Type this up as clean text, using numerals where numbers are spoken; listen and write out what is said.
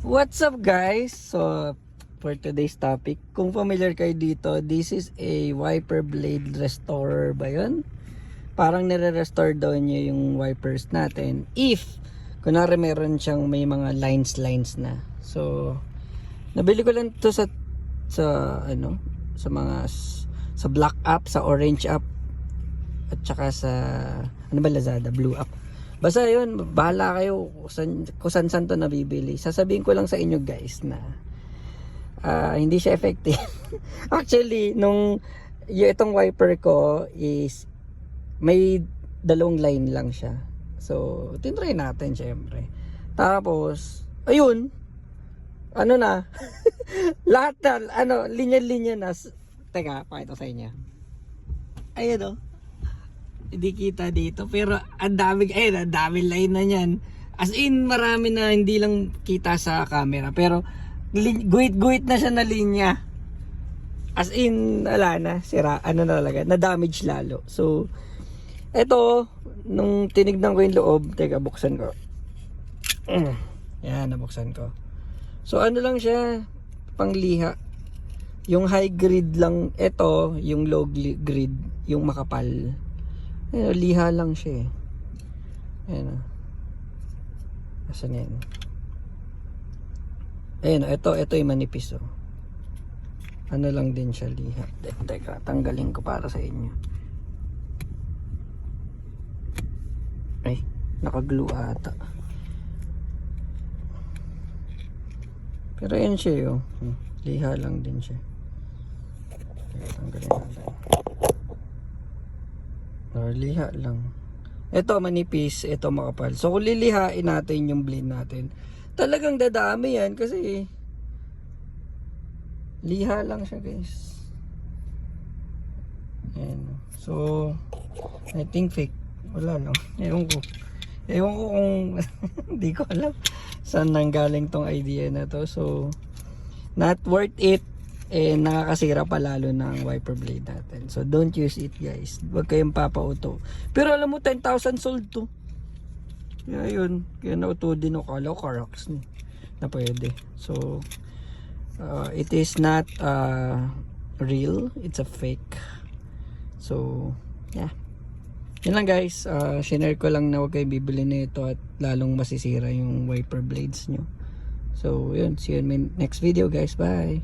What's up guys? So for today's topic, kung familiar kayo dito, this is a wiper blade restorer ba yun? Parang nire-restore daw niya yung wipers natin if kunwari meron siyang may mga lines na. So nabili ko lang to sa ano, sa mga sa black app, sa orange app, at saka sa ano ba, Lazada, blue app. Basta yun, bahala kayo kung saan to nabibili. Sasabihin ko lang sa inyo guys na hindi siya effective. Actually, itong wiper ko is may dalawang line lang siya. So, tinry natin syempre. Tapos, ayun, ano na, lahat na, linya-linya na. Teka, pakita sa inyo. Ayun o. Hindi kita dito, pero ang daming line na yan. As in, marami na hindi lang kita sa camera, pero guhit-guhit na siya na linya. As in, wala na, sira, na talaga, na damage lalo. So eto, nung tinignan ko yung loob, teka, buksan ko. Yan, nabuksan ko. So ano lang siya, pangliha. Yung high grid lang, eto, yung low grid, yung makapal. Ayan, liha lang siya eh. Ayan o. Asan yan? Ayan o, ito yung manipis o. Ano lang din siya, liha. Teka, tanggalin ko para sa inyo. Ay, nakaglue ata. Pero ayan siya o. Liha lang din siya. Teka, tanggalin natin. Or liha lang. Ito manipis, ito makapal. So kung lilihain natin yung blade natin, talagang dadami yan kasi liha lang siya guys. Ayan. So I think fake. Wala lang. Ewan ko kung hindi ko alam saan nanggaling tong idea na to. So not worth it. Nakakasira pa lalo ng wiper blade natin. So don't use it guys. Huwag kayong papauto. Pero alam mo 10,000 sold to. Kaya yun. Kaya nauto din ako. Kala ko Carax na pwede. So it is not real. It's a fake. So yeah. Yun lang guys. Shinare ko lang na huwag kayong bibili na ito at lalong masisira yung wiper blades nyo. So yun. See you in my next video guys. Bye.